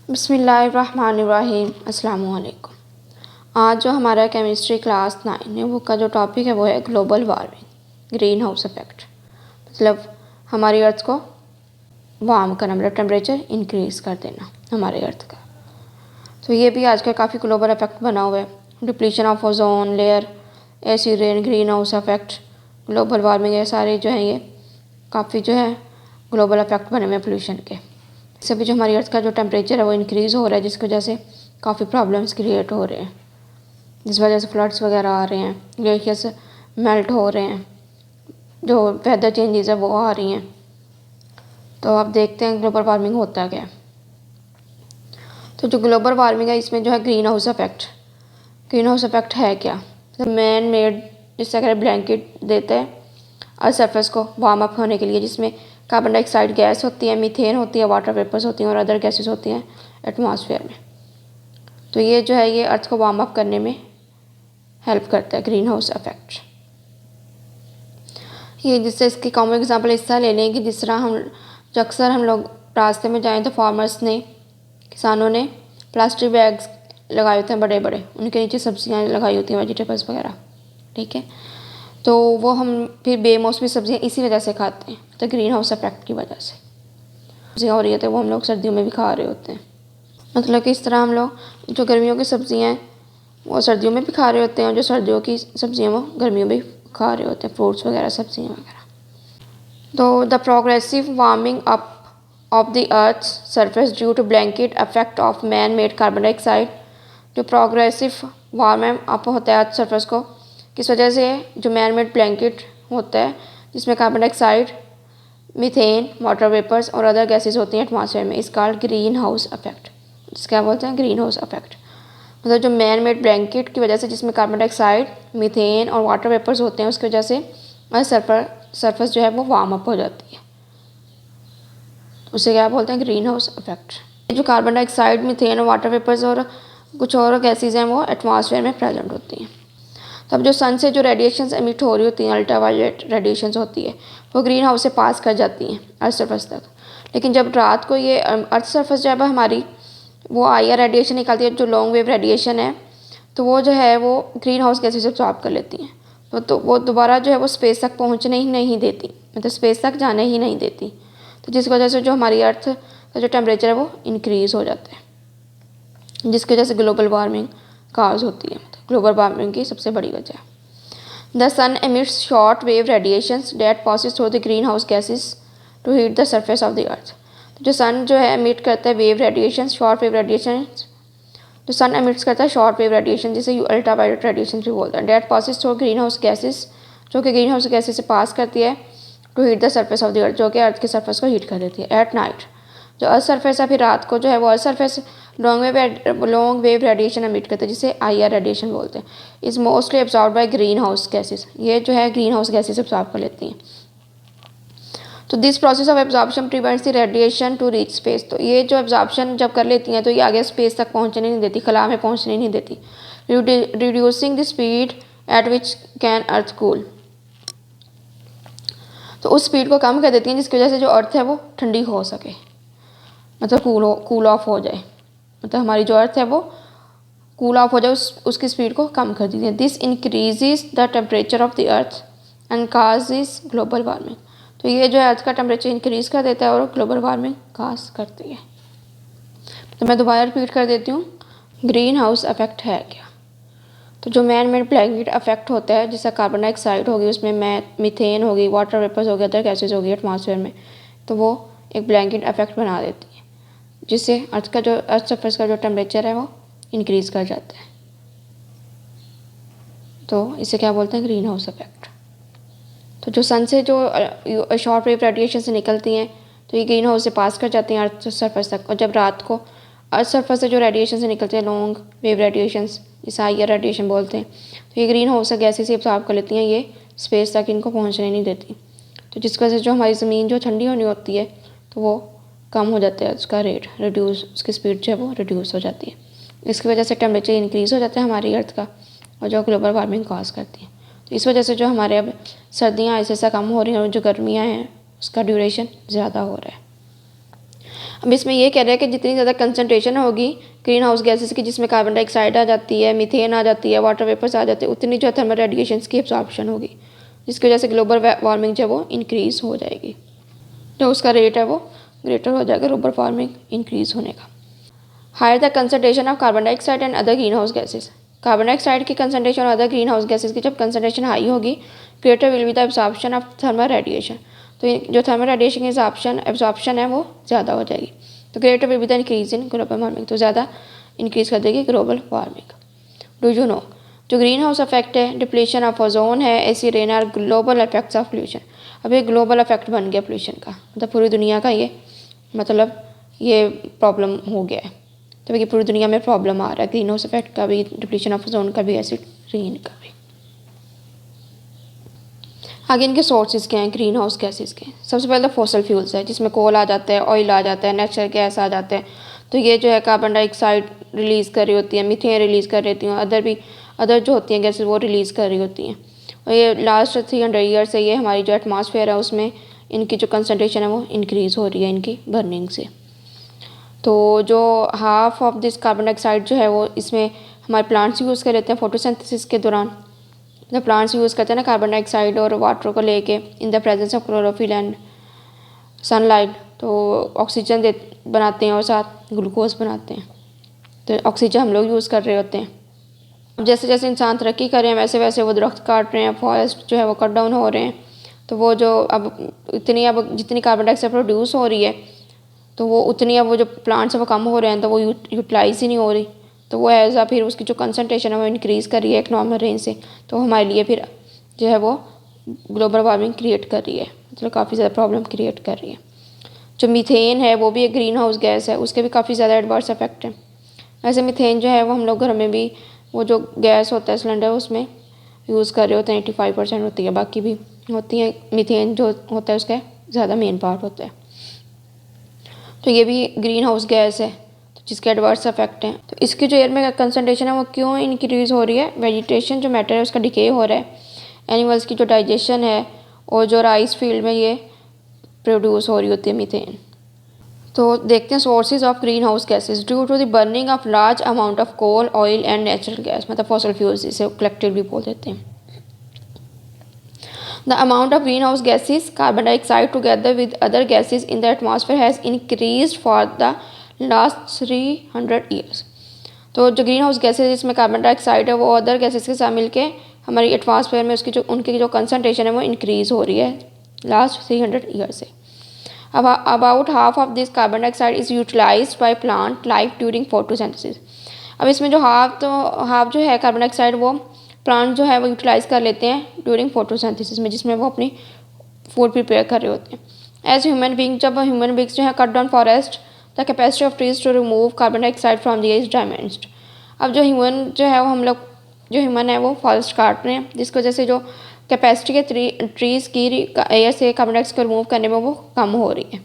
बिस्मिल्लाहिर्रहमानिर्रहीम अस्सलाम वालेकुम। आज जो हमारा केमिस्ट्री क्लास 9 है वो का जो टॉपिक है वो है global warming, green house effect. मतलब हमारी अर्थ को वार्म करना, मतलब टेम्परेचर इंक्रीज़ कर देना हमारे अर्थ का। तो ये भी आजकल काफ़ी ग्लोबल इफेक्ट बना हुआ है। Depletion of ozone layer, acid rain, green house effect, global warming, ये सारे जो हैं ये काफ़ी जो है ग्लोबल इफेक्ट बने हुए हैं पोल्यूशन के। इससे भी जो हमारी अर्थ का जो टेम्परेचर है वो इंक्रीज़ हो रहा है, जिसकी वजह से काफ़ी प्रॉब्लम्स क्रिएट हो रहे हैं, जिस वजह से फ्लड्स वगैरह आ रहे हैं, ग्लेशियर्स मेल्ट हो रहे हैं, जो वेदर चेंजेस है वो आ रही हैं। तो अब देखते हैं ग्लोबल वार्मिंग होता क्या है। तो जो ग्लोबल वार्मिंग है इसमें जो है ग्रीन हाउस इफेक्ट है क्या? तो मैन मेड, जिससे अगर ब्लैंकेट देते हैं अर्थ सरफेस को वार्म अप होने के लिए, जिसमें कार्बन डाइऑक्साइड गैस होती है, मीथेन होती है, वाटर वेपर्स होती हैं और अदर गैसेस होती हैं एटमॉस्फेयर में। तो ये जो है ये अर्थ को वार्म अप करने में हेल्प करता है ग्रीन हाउस इफेक्ट। ये जिससे इसकी कॉमन एग्जांपल इस तरह ले लें कि जिस तरह अक्सर हम लोग रास्ते में जाएं तो किसानों ने प्लास्टिक बैग्स लगाए होते हैं बड़े बड़े, उनके नीचे सब्जियां लगाई होती हैं, वेजिटेबल्स वगैरह, ठीक है। तो वो हम फिर बेमौसमी सब्जियां इसी वजह से खाते हैं, तो ग्रीन हाउस इफेक्ट की वजह से सब्जियाँ हो रही होती है वो हम लोग सर्दियों में भी खा रहे होते हैं। मतलब कि इस तरह हम लोग जो गर्मियों की सब्जियाँ हैं वो सर्दियों में भी खा रहे होते हैं, और जो सर्दियों की सब्जियाँ वो गर्मियों में भी खा रहे होते हैं, फ्रूट्स वगैरह, सब्जियाँ वगैरह। तो the progressive warming up of the earth surface due to blanket effect of man made carbon dioxide, जो प्रोग्रेसिव वार्म अप होता है अर्थ सरफेस को किस वजह से? जो मैन मेड ब्लैंकेट होता है जिसमें carbon dioxide, methane, water vapours और अदर गैसेस होती हैं एटमॉस्फेयर में, इस कॉल्ड ग्रीन हाउस इफेक्ट। जिसका क्या बोलते हैं? Green house effect. मतलब जो मैन मेड ब्लैंकेट की वजह से जिसमें कार्बन डाइऑक्साइड, मीथेन और वाटर वेपर्स होते हैं उसकी वजह से सरफेस जो है वो वार्म अप हो जाती है, उसे क्या बोलते हैं? Green house effect. जो कार्बन डाइऑक्साइड, मीथेन और वाटर वेपर्स और कुछ और गैसेज हैं वो एटमॉस्फेयर में प्रेजेंट होती हैं। तब जो सन से जो रेडिएशंस एमिट हो रही होती हैं, अल्ट्रावायलेट रेडिएशंस होती है, वो ग्रीन हाउस से पास कर जाती हैं अर्थ सरफेस तक। लेकिन जब रात को ये अर्थ सरफेस जब हमारी वो IR रेडिएशन निकालती है, जो लॉन्ग वेव रेडिएशन है, तो वो जो है वो ग्रीन हाउस गैसेस एब्जॉर्ब कर लेती हैं। तो वो दोबारा जो है वो स्पेस तक पहुँचने ही नहीं देती, मतलब स्पेस तक जाने ही नहीं देती। तो जिस वजह से जो हमारी अर्थ का जो टेम्परेचर है वो इंक्रीज़ हो जाता है, जिसकी वजह से ग्लोबल वार्मिंग काज होती है। ग्लोबल वार्मिंग की सबसे बड़ी वजह। The sun emits short wave radiations that passes through the greenhouse gases to heat the surface of the earth. तो जो सन जो है एमिट करता है wave radiation, short wave radiation, जो सन एमिट्स करता है शॉर्ट वेव रेडिएशन, जिसे अल्ट्रावायलेट रेडिएशन भी बोलते हैं, that passes through greenhouse gases, जो कि ग्रीन हाउस गैसेस से पास करती है to heat the surface of the अर्थ, जो कि अर्थ के सरफेस को हीट कर देती है। एट नाइट जो अर्थ सरफेस है फिर रात को जो है वो earth surface long wave radiation emit करते हैं, जिसे IR रेडिएशन बोलते हैं। Is mostly absorb by green house gases, ये जो है ग्रीन हाउस गैसेस एब्जॉर्ब कर लेती हैं। तो this process of absorption prevents the radiation to reach space. तो ये जो एब्जॉर्प्शन जब कर लेती हैं तो ये आगे स्पेस तक पहुँचने नहीं देती, खला में पहुँचने नहीं देती, reducing the speed at which can earth cool. तो उस स्पीड को कम कर देती हैं जिसकी वजह से जो अर्थ है वो ठंडी हो सके, मतलब कूल ऑफ हो जाए, मतलब हमारी जो अर्थ है वो कूल ऑफ हो जाए, उसकी स्पीड को कम कर दीजिए। This increases the temperature of the earth and causes global warming. तो ये जो है अर्थ का टेम्परेचर इंक्रीज़ कर देता है और ग्लोबल वार्मिंग काज करती है। तो मैं दोबारा रिपीट कर देती हूँ, ग्रीन हाउस इफेक्ट है क्या? तो जो मैन मेड ब्लैंकेट इफेक्ट होता है, जैसा कार्बन डाइऑक्साइड होगी, उसमें मीथेन होगी, वाटर वेपर्स हो गया, अदर गैसेज होगी एटमॉस्फेयर में, तो वो एक ब्लैंकेट इफेक्ट बना देती है, जिससे अर्थ सरफेस का जो टेम्परेचर है वो इंक्रीज़ कर जाता है। तो इसे क्या बोलते हैं? Green house effect. तो जो सन से जो शॉर्ट वेव रेडिएशन से निकलती हैं तो ये ग्रीन हाउस से पास कर जाती हैं अर्थ सरफेस तक, और जब रात को अर्थ सरफेस से जो रेडिएशन से निकलते हैं लॉन्ग वेव रेडिएशंस, जिसे IR रेडिएशन बोलते हैं, तो ये ग्रीन हाउस गैसेस से एब्जॉर्ब कर लेती हैं, ये स्पेस तक इनको पहुँचने नहीं देती। तो जिसकी वजह से जो हमारी ज़मीन जो ठंडी होनी होती है तो वो कम हो जाता है, उसका रेट रिड्यूस, उसकी स्पीड जो है वो रिड्यूस हो जाती है। इसकी वजह से टेम्परेचर इंक्रीज़ हो जाता है हमारी अर्थ का, और जो ग्लोबल वार्मिंग कॉज करती है। तो इस वजह से जो हमारे अब सर्दियाँ ऐसे ऐसा कम हो रही हैं और जो गर्मियाँ हैं उसका ड्यूरेशन ज़्यादा हो रहा है। अब इसमें ये कह रहे हैं कि जितनी ज़्यादा कंसनट्रेशन होगी ग्रीन हाउस गैसेस की, जिसमें कार्बन डाइऑक्साइड आ जाती है, मीथेन आ जाती है, वाटर वेपर्स आ जाते हैं, उतनी जो थर्मल रेडिएशंस की एब्जॉर्प्शन होगी, जिसकी वजह से ग्लोबल वार्मिंग जो है वो इंक्रीज़ हो जाएगी। जो उसका रेट है वो ग्रेटर हो जाएगा ग्लोबल वार्मिंग इंक्रीज़ होने का। Higher the concentration of carbon dioxide and other greenhouse gases. Carbon dioxide की कंसनट्रेशन और अदर ग्रीन हाउस गैसेज की जब कंसनट्रेशन हाई होगी, greater will be the absorption of thermal radiation. तो जो thermal radiation की एब्जॉर्प्शन है वो ज़्यादा हो जाएगी। तो greater will be the increase in global warming, तो ज़्यादा इंक्रीज़ कर देगी global warming. Do you know, जो ग्रीन हाउस इफेक्ट है, डिप्लीशन ऑफ ओजोन है, acid rain are global effects of pollution. अब ये ग्लोबल इफेक्ट बन गया पोल्यूशन का, मतलब पूरी दुनिया का ये मतलब ये प्रॉब्लम हो गया है। तो ये पूरी दुनिया में प्रॉब्लम आ रहा है ग्रीन हाउस इफेक्ट का भी, डिप्लीशन ऑफ ओजोन का भी, एसिड रेन का भी। आगे इनके सोर्सेज क्या हैं ग्रीन हाउस गैसेज के। सबसे पहले तो फॉसल फ्यूल्स है, जिसमें कोल आ जाता है, ऑयल आ जाता है, नेचुरल गैस आ जाते हैं। तो ये जो है कार्बन डाइऑक्साइड रिलीज़ कर रही होती है, मीथेन रिलीज़ कर रही होती हैं, अदर जो होती हैं गैसेज वो रिलीज़ कर रही होती हैं। और ये लास्ट 300 ईयर से ये हमारी जो एटमॉस्फेयर है उसमें इनकी जो कंसनट्रेशन है वो इंक्रीज़ हो रही है इनकी बर्निंग से। तो जो half of this carbon dioxide जो है वो इसमें हमारे प्लांट्स यूज़ कर लेते हैं फोटोसिंथेसिस के दौरान। जब प्लांट्स यूज़ करते हैं ना कार्बन डाइऑक्साइड और वाटर को लेके in the presence of chlorophyll and sunlight, तो ऑक्सीजन बनाते हैं और साथ ग्लूकोज बनाते हैं। तो ऑक्सीजन हम लोग यूज़ कर रहे होते हैं। जैसे जैसे इंसान तरक्की कर रहे हैं वैसे वैसे वो दरख्त काट रहे हैं, फॉरेस्ट जो है वो कट डाउन हो रहे हैं। तो वो जो अब जितनी कार्बन डाइऑक्साइड प्रोड्यूस हो रही है तो वो उतनी अब वो जो प्लांट्स है वो कम हो रहे हैं, तो वो यूटिलाइज़ ही नहीं हो रही। तो वो ऐसा फिर उसकी जो कंसनट्रेशन है वो इंक्रीज़ कर रही है एक नॉर्मल रेंज से, तो हमारे लिए फिर जो है वो ग्लोबल वार्मिंग क्रिएट कर रही है, मतलब काफ़ी ज़्यादा प्रॉब्लम क्रिएट कर रही है। जो मीथेन है वो भी एक ग्रीन हाउस गैस है, उसके भी काफ़ी ज़्यादा एडवर्स इफेक्ट है। वैसे मीथेन जो है वो हम लोग घर में भी वो जो गैस होता है सिलेंडर उसमें यूज़ कर रहे होते हैं, 85% होती है, बाकी भी होती है। मीथेन जो होता है उसका ज़्यादा मेन पार्ट होता है। तो ये भी ग्रीन हाउस गैस है, तो जिसके एडवर्स इफेक्ट हैं। तो इसकी जो एयर में कंसनट्रेशन है वो क्यों इंक्रीज़ हो रही है? वेजिटेशन जो मैटर है उसका डिके हो रहा है, एनिमल्स की जो डाइजेशन है, और जो राइस फील्ड में ये प्रोड्यूस हो रही होती है मीथेन। तो देखते हैं sources of greenhouse gases. Due to the burning of large amount of coal, oil and natural gas, मतलब फॉसल फ्यूल्स इसे कलेक्टिवली बोल देते हैं। The amount of greenhouse gases, carbon dioxide together with other gases in the atmosphere has increased for the last 300 years. तो जो greenhouse gases इसमें carbon dioxide है वो अदर गैसेज के साथ मिलके हमारी एटमॉस्फेयर में उनकी जो कंसनट्रेशन है वो इंक्रीज़ हो रही है लास्ट 300 ईयर से। अब about half of this carbon dioxide is utilized by plant life during photosynthesis. अब इसमें जो हाफ जो है कार्बन डाइऑक्साइड वो प्लांट जो है वो यूटिलाइज़ कर लेते हैं ड्यूरिंग फोटोसिंथेसिस में, जिसमें वो अपनी फूड प्रिपेयर कर रहे होते हैं। एज ह्यूमन बींग, जब ह्यूमन बींग्स जो है cut down forest, the capacity of trees to remove carbon dioxide from the air is diminished. अब जो ह्यूमन है वो फॉरेस्ट काट रहे हैं, जिसकी वजह से जो कैपेसिटी है ट्रीज़ की एयर से कार्बन डाइऑक्साइड को रिमूव करने में वो कम हो रही है।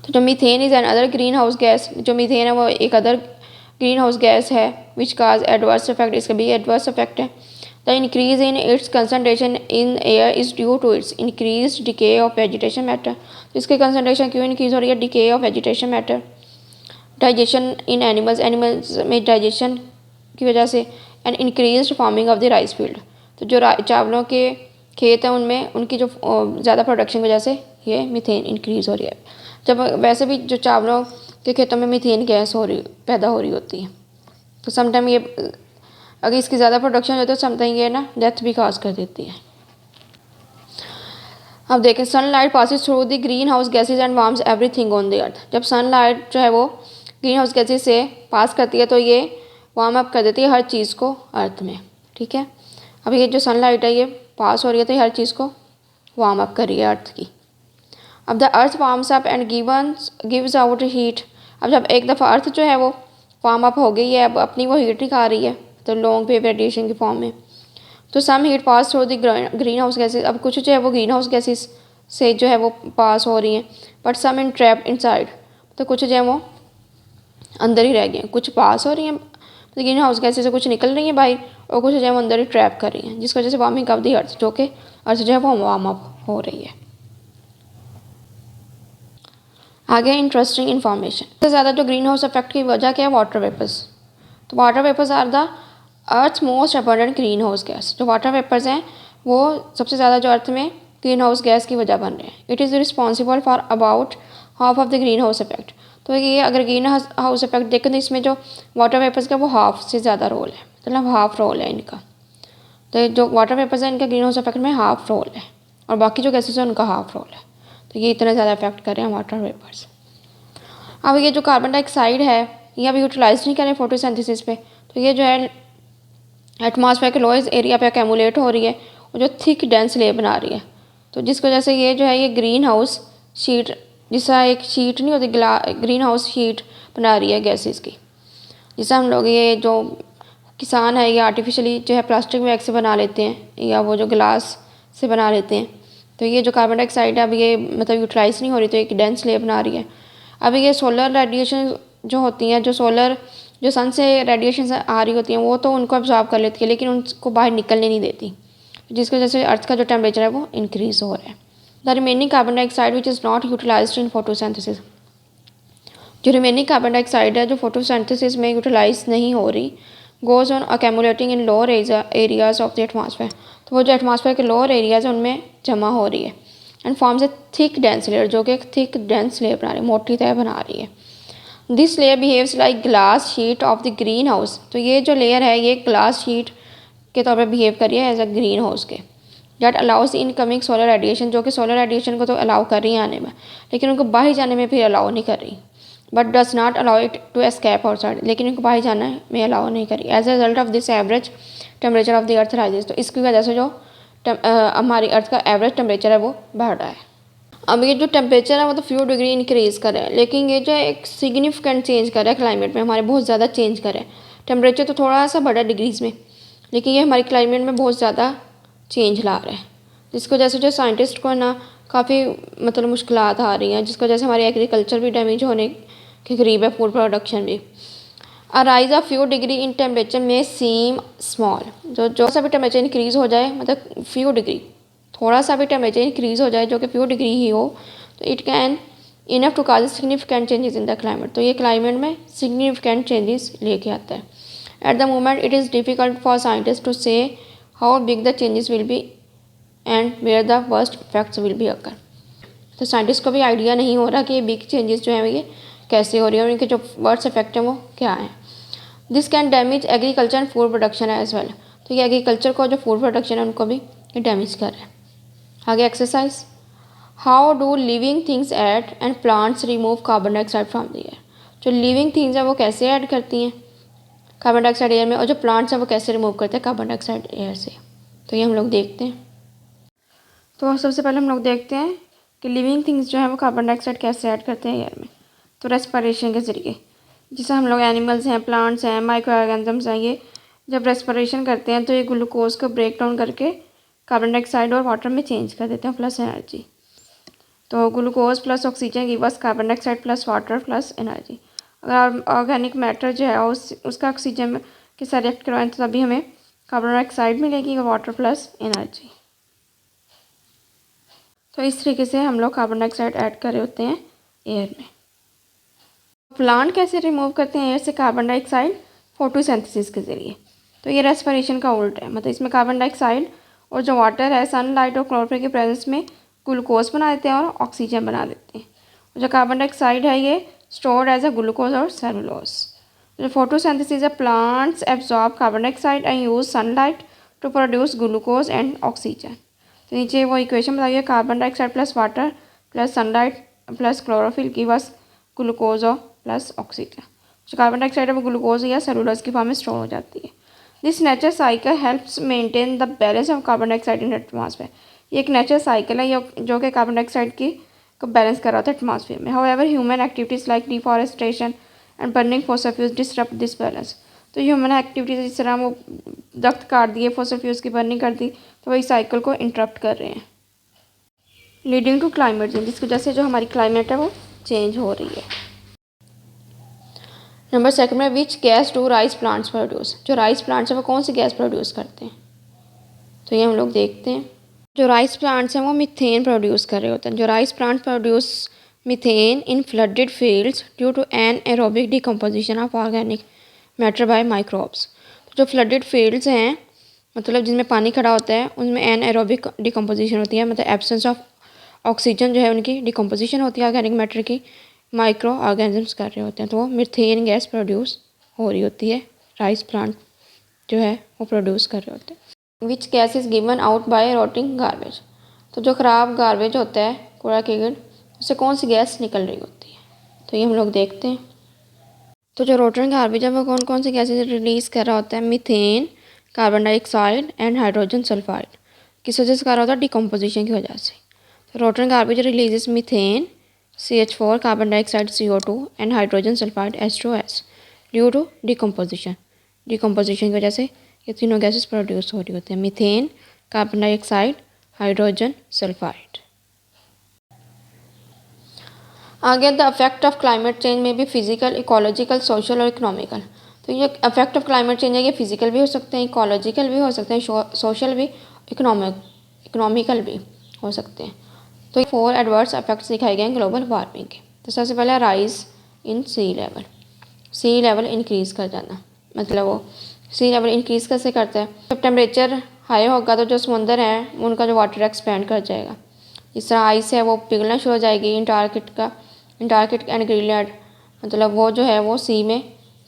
तो जो methane is an other greenhouse gas, जो मीथेन है वो एक अदर ग्रीन हाउस गैस है विच काज एडवर्स इफेक्ट, इसका भी एडवर्स इफेक्ट है। The increase in its concentration in air is due to its increase decay of vegetation matter. तो इसकी कंसनट्रेशन क्यों इंक्रीज हो रही है? Decay of vegetation matter, digestion in animals में डाइजेशन की वजह से, and increase farming of the rice field. तो जो चावलों के खेत हैं उनमें उनकी जो ज़्यादा प्रोडक्शन की वजह से ये मीथेन इंक्रीज़ हो रही है। जब वैसे भी जो चावलों के खेतों में मीथेन गैस पैदा हो रही होती है, तो समटाइम ये अगर इसकी ज़्यादा प्रोडक्शन हो जाती है तो समटाइम ये ना डेथ भी काज कर देती है। अब देखें, sunlight passes through the greenhouse gases and warms everything on the earth. जब सनलाइट जो है वो ग्रीन हाउस गैसेज से पास करती है तो ये वार्म अप कर देती है हर चीज़ को अर्थ में, ठीक है। अब ये जो सनलाइट है ये पास हो रही है तो ये हर चीज़ को वार्म अप कर रही है अर्थ की। अब the earth warms up and gives out heat. अब जब एक दफ़ा अर्थ जो है वो वार्म अप हो गई है, अब अपनी वो हीट निकाल रही है तो लॉन्ग वेव रेडिएशन की फॉर्म में, तो some heat pass through the greenhouse gases. अब कुछ जो है वो ग्रीन हाउस गैसेज से जो है वो पास हो रही हैं, but some in trapped inside, तो कुछ जो है वो अंदर ही रह गए हैं। कुछ पास हो रही हैं तो ग्रीन हाउस गैसेज से कुछ निकल रही हैं बाहर, और कुछ जो है वो अंदर ही ट्रैप कर रही हैं, जिसकी वजह से वार्मिंग ऑफ द अर्थ, जो कि अर्थ जो है वो वार्म अप हो रही है। आगे इंटरेस्टिंग इन्फॉर्मेशन। सबसे ज़्यादा जो ग्रीन हाउस इफेक्ट की वजह क्या है, वाटर वेपर्स। तो water vapours are the earth most abundant greenhouse gas. जो वाटर वेपर्स हैं वो सबसे ज़्यादा जो अर्थ में ग्रीन हाउस गैस की वजह बन रहे हैं। It is responsible for about half of the greenhouse effect. तो ये अगर ग्रीन हाउस इफेक्ट देखें तो इसमें जो वाटर वेपर्स का वो हाफ से ज़्यादा रोल है, मतलब हाफ रोल है इनका। तो जो वाटर वेपर्स है इनका ग्रीन हाउस इफेक्ट में हाफ रोल है और बाकी जो गैसेस है उनका हाफ रोल है। तो ये इतना ज़्यादा इफेक्ट कर रहे हैं वाटर वेपर्स। अब ये जो कार्बन डाइऑक्साइड है ये अभी यूटिलाइज नहीं कर रहे फोटोसिंथेसिस पे, तो ये जो है एटमॉस्फेयर के लोएस्ट एरिया पे अकेमुलेट हो रही है और जो थिक डेंस लेयर बना रही है। तो जिसकी वजह से ये जो है ये ग्रीन हाउस शीट, जिसका एक शीट नहीं होती, ग्रीन हाउस शीट बना रही है गैसेस की। जिससे हम लोग ये जो किसान है ये आर्टिफिशियली जो है प्लास्टिक बैग से बना लेते हैं या वो जो ग्लास से बना लेते हैं। तो ये जो कार्बन डाइऑक्साइड है अब ये मतलब यूटिलाइज नहीं हो रही, तो एक डेंस लेयर बना रही है। अभी ये सोलर रेडिएशन जो होती हैं, जो सन से रेडिएशन आ रही होती हैं वो तो उनको अब्जॉर्ब कर लेती है लेकिन उनको बाहर निकलने नहीं देती, जिसकी वजह से अर्थ का जो टेम्परेचर है वो इंक्रीज़ हो रहा है। The remaining carbon dioxide which is not utilised in photosynthesis. जो रिमेनिंग कार्बन डाइऑक्साइड है जो फोटोसिंथेसिस में यूटिलाइज नहीं हो रही, goes on accumulating in lower areas of the atmosphere. तो वो जो एटमॉस्फेयर के लोअर एरियाज हैं उनमें जमा हो रही है and forms a thick dense layer, जो कि एक थिक डेंस लेयर बना रही है, मोटी तह बना रही है। This layer behaves like glass sheet of the green house. तो ये जो लेयर है ये ग्लास शीट के तौर पर बिहेव कर रही है एज अ ग्रीन हाउस के, that allows incoming solar radiation, जो कि सोलर रेडिएशन को तो अलाउ कर रही है आने में लेकिन उनको बाहर जाने में फिर अलाउ नहीं कर रही, but does not allow it to escape outside, लेकिन इनको बाहर जाने में अलाउ नहीं कर रही। As a result of this average temperature of the earth rises. तो इसकी वजह से जो हमारी अर्थ का एवरेज टेम्परेचर है वो बढ़ रहा है। अब ये जो टेम्परेचर है वो तो फ्यू डिग्री इंक्रीज़ कर रहा है, लेकिन ये जो एक सिग्निफिकेंट चेंज कर रहा है क्लाइमेट में, हमारे बहुत ज़्यादा चेंज कर रहा है। टेम्परेचर तो थोड़ा सा बढ़ा डिग्रीज़ में, लेकिन ये हमारी क्लाइमेट में बहुत ज़्यादा चेंज ला रहा है, जिसकी वजह से जो साइंटिस्ट को ना काफ़ी मतलब मुश्किलात आ रही हैं, जिसकी वजह से हमारी एग्रीकल्चर भी डैमेज होने के करीब है, फूड प्रोडक्शन भी। A rise of few degree in temperature में सीम स्मॉल। जो सा भी टेम्परेचर इंक्रीज़ हो जाए, मतलब फ्यू डिग्री, थोड़ा सा भी टेम्परेचर इंक्रीज़ हो जाए जो कि फ्यू डिग्री ही हो, तो it can enough to cause significant changes in the climate. तो ये क्लाइमेट में सिग्निफिकेंट चेंजेस लेके आता है। At the moment it is difficult for scientist to say how big the changes will be and where the worst effects will be occur. तो scientist को भी idea नहीं हो रहा कि ये बिग चेंजेस जो हैं ये कैसे हो रही है और इनके जो वर्स्ट इफेक्ट हैं वो क्या हैं। This can damage agriculture and food production as well. तो ये एग्रीकल्चर को जो फूड प्रोडक्शन है उनको भी ये डैमेज कर रहा है। आगे exercise. How do living things add and plants remove carbon dioxide from the air. जो लिविंग थिंग्स हैं वो कैसे ऐड करती हैं कार्बन डाइऑक्साइड एयर में, और जो प्लांट्स हैं वो कैसे रिमूव करते हैं कार्बन डाइऑक्साइड एयर से। तो ये हम लोग देखते हैं। तो सबसे पहले हम लोग देखते हैं कि लिविंग थिंग्स जो है वो कार्बन डाइऑक्साइड कैसे ऐड करते हैं एयर में। तो रेस्पिरेशन के ज़रिए, जैसे हम लोग एनिमल्स हैं, प्लांट्स हैं, माइक्रो ऑर्गेनिजम्स हैं, ये जब रेस्पिरेशन करते हैं तो ये ग्लूकोज को ब्रेक डाउन करके कार्बन डाइऑक्साइड और वाटर में चेंज कर देते हैं प्लस एनर्जी। तो glucose plus oxygen give us carbon dioxide plus water plus energy. अगर ऑर्गेनिक मैटर जो है उसका ऑक्सीजन के साथ रिएक्ट करवाएं तो तभी हमें कार्बन डाइऑक्साइड मिलेगी और वाटर प्लस एनर्जी। तो इस तरीके से हम लोग कार्बन डाइऑक्साइड ऐड कर रहे होते हैं एयर में। प्लांट कैसे रिमूव करते हैं एयर से कार्बन डाइऑक्साइड? फोटोसिंथेसिस के ज़रिए। तो ये रेस्पिरेशन का उल्टा है, मतलब इसमें कार्बन डाइऑक्साइड और जो वाटर है सनलाइट और क्लोरोफिल की प्रेजेंस में ग्लूकोज बना देते हैं और ऑक्सीजन बना देते हैं। और जो कार्बन डाइऑक्साइड है ये स्टोर्ड एज अ ग्लूकोज और सेलुलोज। जो फोटोसिंथेसिस है, plants absorb carbon dioxide and use sunlight to produce glucose and oxygen. तो नीचे वो इक्वेशन बताइए, carbon dioxide plus water plus sunlight plus chlorophyll की बस ग्लूकोज और प्लस ऑक्सीजन। जो कार्बन डाइऑक्साइड है वो ग्लूकोज या सेलुलोज की फॉर्म में स्टोर हो जाती है। This nature cycle helps maintain the balance of carbon dioxide in atmosphere. ये एक नेचर साइकिल है जो कि कार्बन डाइऑक्साइड की को बैलेंस कर रहा होता है एटमॉस्फेयर में। However human activities like deforestation and burning fossil fuels disrupt this balance. तो ह्यूमन एक्टिविटीज़ जिस तरह वो दरख्त काट दिए, फॉसिल फ्यूल्स की बर्निंग कर दी, तो वही साइकिल को इंटरप्ट कर रहे हैं, लीडिंग टू क्लाइमेट चेंज, जिसकी वजह से जो हमारी क्लाइमेट है वो चेंज हो रही है। नंबर सेकंड में which gas do rice plants produce. जो राइस प्लांट्स हैं वो कौन सी गैस प्रोड्यूस करते हैं? तो ये हम लोग देखते हैं। जो राइस प्लांट्स हैं वो मीथेन प्रोड्यूस कर रहे होते हैं। जो rice plant produce methane in flooded fields due to anaerobic decomposition of organic matter by microbes. जो फ्लडेड फील्ड्स हैं, मतलब जिनमें पानी खड़ा होता है, उनमें एनाएरोबिक डिकम्पोजिशन होती है, मतलब एब्सेंस ऑफ ऑक्सीजन जो है उनकी डिकम्पोजिशन होती है ऑर्गेनिक मैटर की, माइक्रो ऑर्गेनिजम्स कर रहे होते हैं, तो वो मीथेन गैस प्रोड्यूस हो रही होती है, राइस प्लांट जो है वो प्रोड्यूस कर रहे होते हैं। Which gas is given out by rotting garbage. तो जो ख़राब गार्बेज होता है, कूड़ा कीचड़, उससे कौन सी गैस निकल रही होती है, तो ये हम लोग देखते हैं। तो जो रोटिंग गार्बेज है वो कौन कौन सी गैसेज रिलीज़ कर रहा होता है? Methane, carbon dioxide and hydrogen sulphide. किस वजह से कर रहा होता है? डिकम्पोजिशन की वजह से। तो rotting garbage releases methane, CH4, carbon dioxide CO2 and hydrogen sulphide H2S due to decomposition. Decomposition की वजह से ये तीनों गैसेस प्रोड्यूस हो रही होती हैं, methane, carbon dioxide, hydrogen sulphide. आगे the affect of climate change में भी फिजिकल, इकोलॉजिकल, सोशल और इकोनॉमिकल। तो ये अफेक्ट ऑफ क्लाइमेट चेंज है, ये फिजिकल भी हो सकते हैं, इकोलॉजिकल भी हो सकते हैं, सोशल भी, इकोनॉमिकल भी हो सकते हैं। तो 4 एडवर्स इफेक्ट्स दिखाए गए हैं ग्लोबल वार्मिंग के। तो सबसे पहले rise in sea level. Sea level increase कर जाना, मतलब वो सी लेवल इंक्रीज़ कैसे करता है? जब टेम्परेचर हाई होगा तो जो समुंदर है उनका जो वाटर एक्सपेंड कर जाएगा। जिस तरह आइस है वो पिघलना शुरू हो जाएगी, अंटार्कटिक एंड ग्रीनलैंड, मतलब वो जो है वो सी में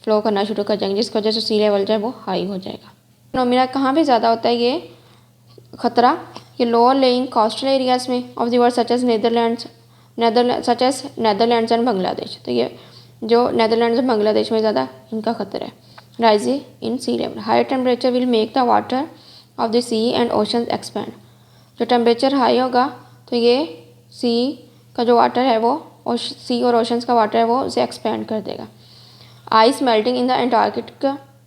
फ्लो करना शुरू कर जाएंगे, जिसकी वजह से सी लेवल जो है वो हाई हो जाएगा। फिनोमेना कहाँ पे ज़्यादा होता है ये खतरा? ये लोअर लेइंग कोस्टल एरियाज में of the world such as Netherlands and Bangladesh. तो ये जो नेदरलैंड्स और बांग्लादेश में ज़्यादा इनका खतरा है। Rising in sea level, high temperature will make the water of the sea and ocean expand. जो टेम्परेचर हाई होगा तो ये सी का जो वाटर है वो सी और ओशंस का वाटर है वो उसे एक्सपेंड कर देगा। Ice melting in the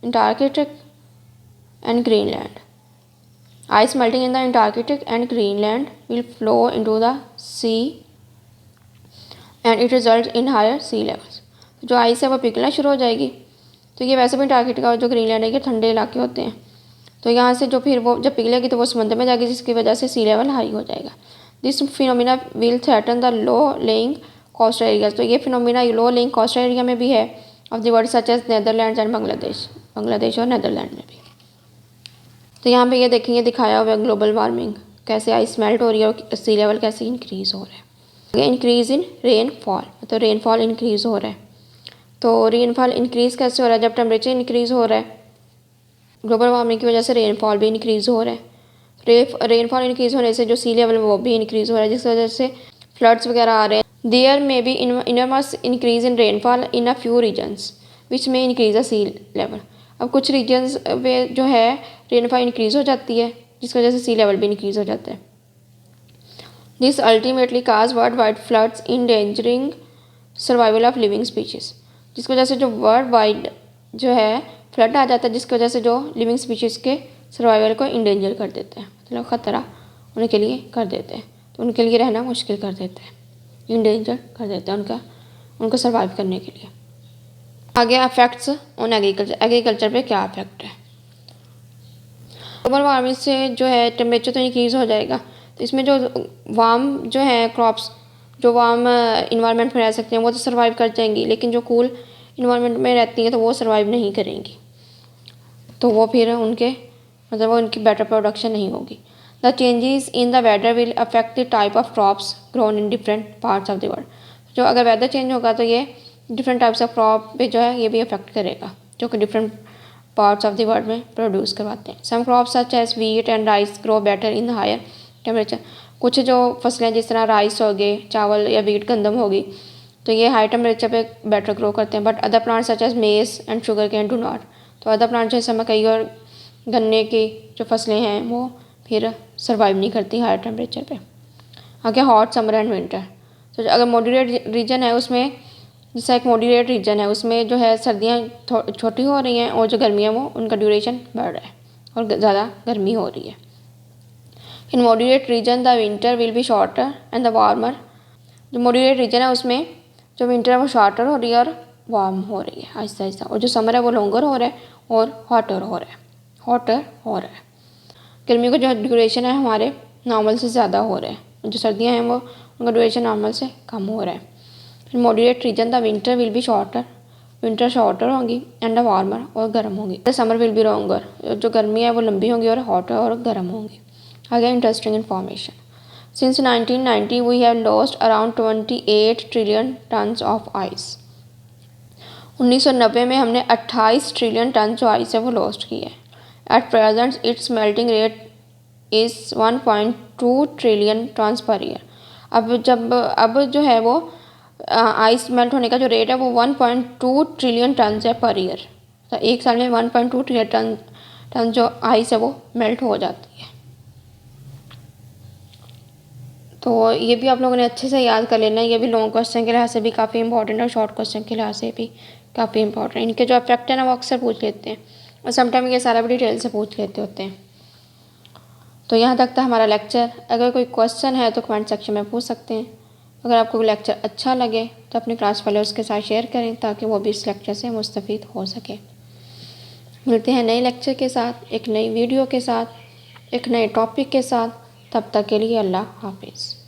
Antarctic and Greenland. Ice melting in the Antarctic and Greenland will flow into the sea and it results in higher sea levels. जो आइस है वो पिघलना शुरू हो जाएगी। तो ये वैसे भी अंटार्कटिका और जो ग्रीनलैंड है ये ठंडे इलाके होते हैं, तो यहाँ से जो फिर वो जब पिघलेगी तो वो समुद्र में जाएगी, जिसकी वजह से सी लेवल हाई हो जाएगा। This phenomena will threaten the low lying coastal areas. तो ये phenomena low lying coastal area में भी है of the world such as Netherland and Bangladesh और नेदरलैंड में भी। तो यहाँ पे ये देखेंगे दिखाया हुआ है ग्लोबल वार्मिंग कैसे आइस मेल्ट हो रही है और सी लेवल कैसे इंक्रीज़ हो रहा है। आगे इंक्रीज़ इन रेनफॉल, तो रेनफॉल इंक्रीज़ हो रहा है। तो रेनफॉल इंक्रीज़ कैसे हो रहा है? जब टेम्परेचर इंक्रीज़ हो रहा है ग्लोबल वार्मिंग की वजह से रेनफॉल भी इंक्रीज़ हो रहा है। रेनफॉल इंक्रीज़ होने से जो सी लेवल वो भी इंक्रीज़ हो रहा है, जिस वजह से फ्लड्स वगैरह आ रहे हैं। There may be enormous increase in rainfall in a few regions which may increase the C level. अब कुछ रीजन्स में जो है रेनफॉल इंक्रीज़ हो जाती है, जिसकी वजह से सी लेवल भी इंक्रीज़ हो जाता है। This ultimately cause world wide floods endangering survival of living species, जिसकी वजह से जो वर्ल्ड वाइड जो है फ्लड आ जाता है, जिसकी वजह से जो लिविंग स्पीशीज़ के सर्वाइवल को इंडेंजर कर देते हैं, मतलब ख़तरा उनके लिए कर देते हैं, तो उनके लिए रहना मुश्किल कर देते हैं, इंडेंजर कर देते हैं उनको सर्वाइव करने के लिए। आगे अफेक्ट्स ऑन एग्रीकल्चर पे क्या अफेक्ट है? ग्लोबल वार्मिंग से जो है टेम्परेचर तो इंक्रीज़ हो जाएगा, तो इसमें जो वार्म जो है क्रॉप्स जो वार्म इन्वायरमेंट में रह सकते हैं वो तो सर्वाइव कर जाएंगी, लेकिन जो कूल इन्वायरमेंट में रहती हैं तो वो सर्वाइव नहीं करेंगी, तो वो फिर उनकी बेटर प्रोडक्शन नहीं होगी। The changes in the weather will affect the type of crops grown in different parts of the world. जो अगर वेदर चेंज होगा तो ये डिफरेंट टाइप्स ऑफ क्रॉप पे जो है ये भी अफेक्ट करेगा, जो कि different parts of the world में प्रोड्यूस करवाते हैं। Some crops such as wheat and rice grow better in higher temperature. कुछ जो फसलें जिस तरह राइस हो गए, चावल या वीट गंदम होगी, तो ये हाई टेम्परेचर पे बेटर ग्रो करते हैं। But other plants such as maize and sugar can do not. तो अदर प्लांट जैसे मकई और गन्ने की जो फसलें हैं वो फिर सर्वाइव नहीं करती हायर टेम्परेचर पे। आगे हॉट समर एंड विंटर। तो अगर मॉडरेट रीजन है उसमें, जैसा एक मॉडरेट रीजन है उसमें जो है सर्दियाँ छोटी हो रही हैं और जो गर्मियाँ वो उनका ड्यूरेशन बढ़ रहा है और ज़्यादा गर्मी हो रही है। In moderate region the winter will be shorter and the warmer. जो मॉडरेट रीजन है उसमें जो विंटर है वो शॉर्टर हो रही है और वार्म हो रही है आहिस्ता आहिस्ता, और जो समर है वो लॉन्गर हो रहा है और हॉटर हो रहा है। गर्मियों का जो ड्यूरेशन है हमारे नॉर्मल से ज़्यादा हो रहा है, जो सर्दियाँ हैं वो उनका ड्यूरेशन नॉर्मल से कम हो रहा है। Moderate region the winter will be shorter, winter shorter होंगी एंड वार्मर और गर्म होंगी। The summer will be longer, जो गर्मी है वो लंबी होंगी और हॉटर और गर्म होंगी। आगे interesting information, since 1990 we have lost around 28 trillion tons of ice. 1990 में हमने 28 ट्रिलियन टन जो आइस है वो लॉस्ट की है। At present it's melting rate is 1.2 trillion tons per year. अब जो है वो आइस मेल्ट होने का जो रेट है वो 1.2 ट्रिलियन टन है पर ईयर। तो एक साल में 1.2 ट्रिलियन टन जो आइस है वो मेल्ट हो जाती है। तो ये भी आप लोगों ने अच्छे से याद कर लेना। ये भी लॉन्ग क्वेश्चन के लिहाज से भी काफ़ी इंपॉर्टेंट है और शॉर्ट क्वेश्चन के लिहाज से भी काफ़ी इंपॉर्टेंट। इनके जो इफेक्ट है ना वो अक्सर पूछ लेते हैं और समटाइम ये सारा भी डिटेल से पूछ लेते होते हैं। तो यहाँ तक था हमारा लेक्चर। अगर कोई क्वेश्चन है तो कमेंट सेक्शन में पूछ सकते हैं। अगर आपको लेक्चर अच्छा लगे तो अपने क्लास फॉलोअर्स के साथ शेयर करें ताकि वो भी इस लेक्चर से मुस्तफ़ीद हो सके। मिलते हैं नए लेक्चर के साथ, एक नई वीडियो के साथ, एक नए टॉपिक के साथ। तब तक के लिए अल्लाह हाफिज़।